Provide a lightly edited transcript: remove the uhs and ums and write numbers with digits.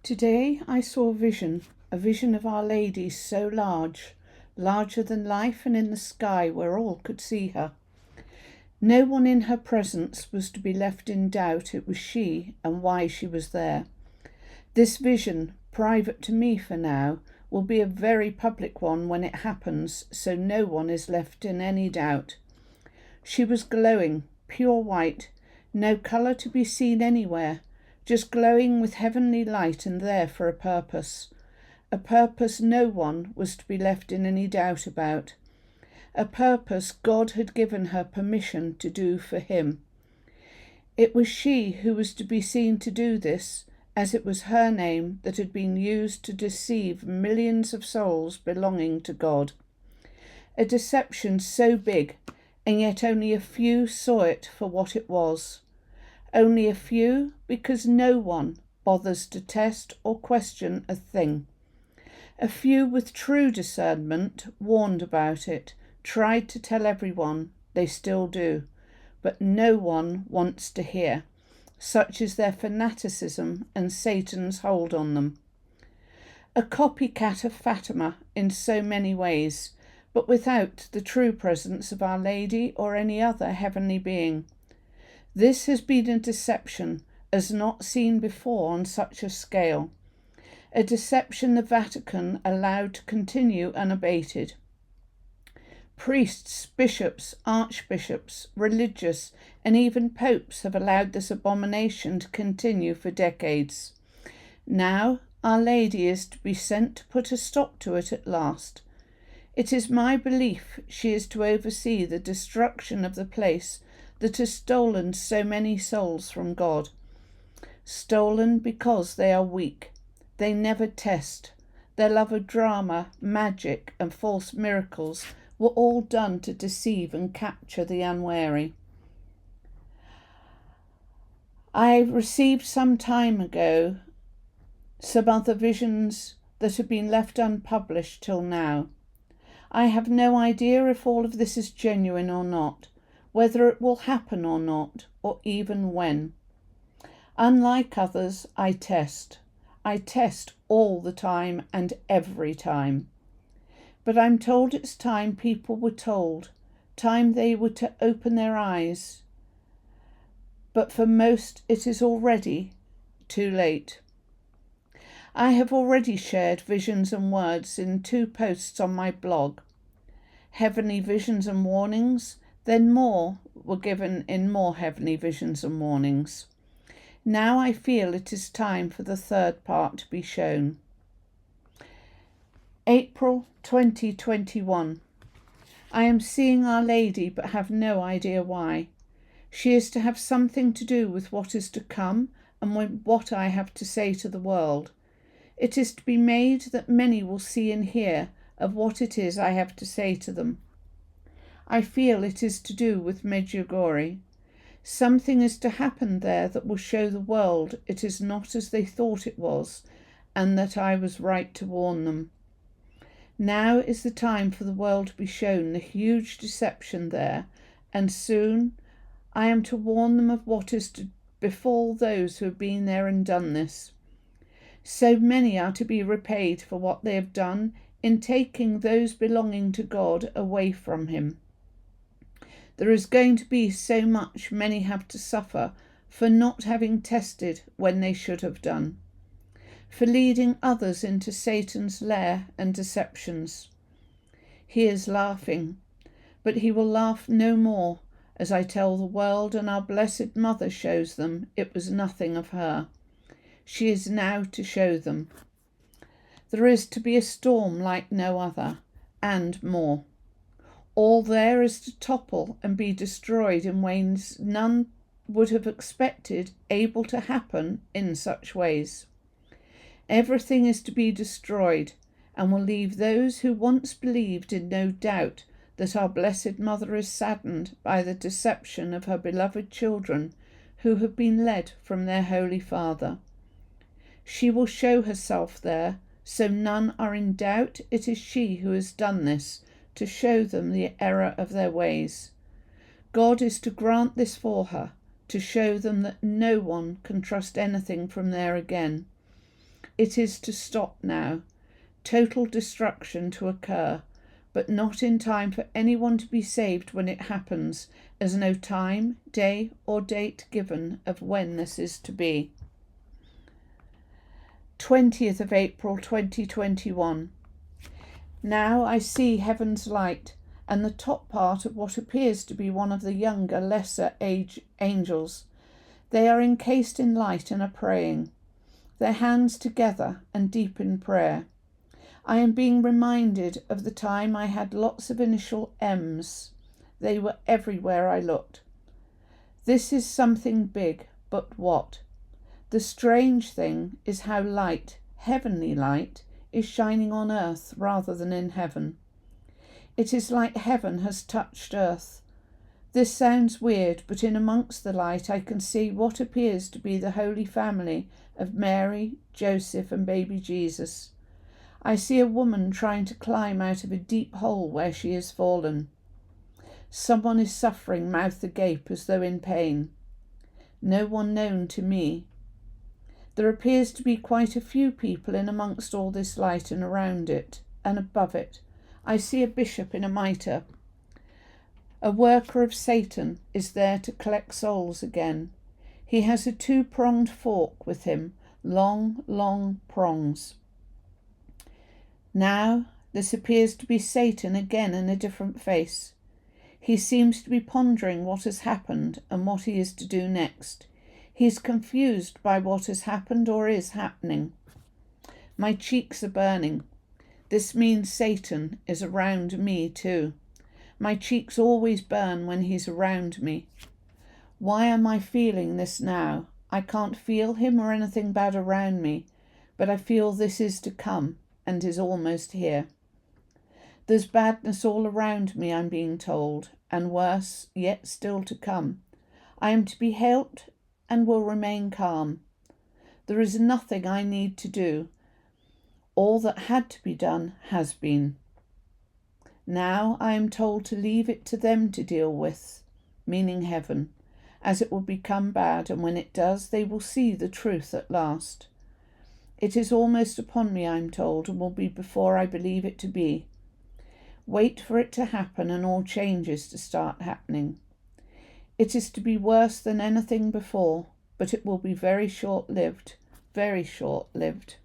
Today I saw a vision of Our Lady so large, larger than life and in the sky where all could see her. No one in her presence was to be left in doubt it was she and why she was there. This vision, private to me for now, will be a very public one when it happens, so no one is left in any doubt. She was glowing, pure white, no colour to be seen anywhere, just glowing with heavenly light and there for a purpose no one was to be left in any doubt about, a purpose God had given her permission to do for him. It was she who was to be seen to do this, as it was her name that had been used to deceive millions of souls belonging to God. A deception so big, and yet only a few saw it for what it was. Only a few, because no one bothers to test or question a thing. A few with true discernment warned about it, tried to tell everyone, they still do, but no one wants to hear. Such is their fanaticism and Satan's hold on them. A copycat of Fatima in so many ways, but without the true presence of Our Lady or any other heavenly being. This has been a deception as not seen before on such a scale, a deception the Vatican allowed to continue unabated. Priests, bishops, archbishops, religious, and even popes have allowed this abomination to continue for decades. Now Our Lady is to be sent to put a stop to it at last. It is my belief she is to oversee the destruction of the place that has stolen so many souls from God. Stolen because they are weak. They never test. Their love of drama, magic, and false miracles were all done to deceive and capture the unwary. I received some time ago some other visions that have been left unpublished till now. I have no idea if all of this is genuine or not, whether it will happen or not, or even when. Unlike others, I test. I test all the time and every time. But I'm told it's time people were told, time they were to open their eyes. But for most it is already too late. I have already shared visions and words in 2 posts on my blog. Heavenly visions and warnings, then more were given in more heavenly visions and warnings. Now I feel it is time for the 3rd part to be shown. April 2021. I am seeing Our Lady but have no idea why. She is to have something to do with what is to come and with what I have to say to the world. It is to be made that many will see and hear of what it is I have to say to them. I feel it is to do with Medjugorje. Something is to happen there that will show the world it is not as they thought it was, and that I was right to warn them. Now is the time for the world to be shown the huge deception there, and soon I am to warn them of what is to befall those who have been there and done this. So many are to be repaid for what they have done in taking those belonging to God away from him. There is going to be so much many have to suffer for not having tested when they should have done, for leading others into Satan's lair and deceptions. He is laughing, but he will laugh no more as I tell the world and our Blessed Mother shows them it was nothing of her. She is now to show them. There is to be a storm like no other, and more. All there is to topple and be destroyed in ways none would have expected able to happen in such ways. Everything is to be destroyed, and will leave those who once believed in no doubt that our Blessed Mother is saddened by the deception of her beloved children who have been led from their Holy Father. She will show herself there, so none are in doubt it is she who has done this, to show them the error of their ways. God is to grant this for her, to show them that no one can trust anything from there again. It is to stop now, total destruction to occur, but not in time for anyone to be saved when it happens, as no time, day, or date given of when this is to be. 20th of April 2021. Now I see heaven's light, and the top part of what appears to be one of the younger, lesser age angels. They are encased in light and are praying, their hands together and deep in prayer. I am being reminded of the time I had lots of initial M's. They were everywhere I looked. This is something big, but what? The strange thing is how light, heavenly light, is shining on earth rather than in heaven. It is like heaven has touched earth. This sounds weird, but in amongst the light I can see what appears to be the Holy Family of Mary, Joseph, and baby Jesus. I see a woman trying to climb out of a deep hole where she has fallen. Someone is suffering, mouth agape as though in pain. No one known to me. There appears to be quite a few people in amongst all this light and around it, and above it. I see a bishop in a mitre. A worker of Satan is there to collect souls again. He has a two-pronged fork with him, long, long prongs. Now this appears to be Satan again in a different face. He seems to be pondering what has happened and what he is to do next. He is confused by what has happened or is happening. My cheeks are burning. This means Satan is around me too. My cheeks always burn when he's around me. Why am I feeling this now? I can't feel him or anything bad around me, but I feel this is to come and is almost here. There's badness all around me, I'm being told, and worse yet still to come. I am to be helped and will remain calm. There is nothing I need to do. All that had to be done has been. Now I am told to leave it to them to deal with, meaning heaven, as it will become bad, and when it does, they will see the truth at last. It is almost upon me, I'm told, and will be before I believe it to be. Wait for it to happen and all changes to start happening. It is to be worse than anything before, but it will be very short-lived, very short-lived.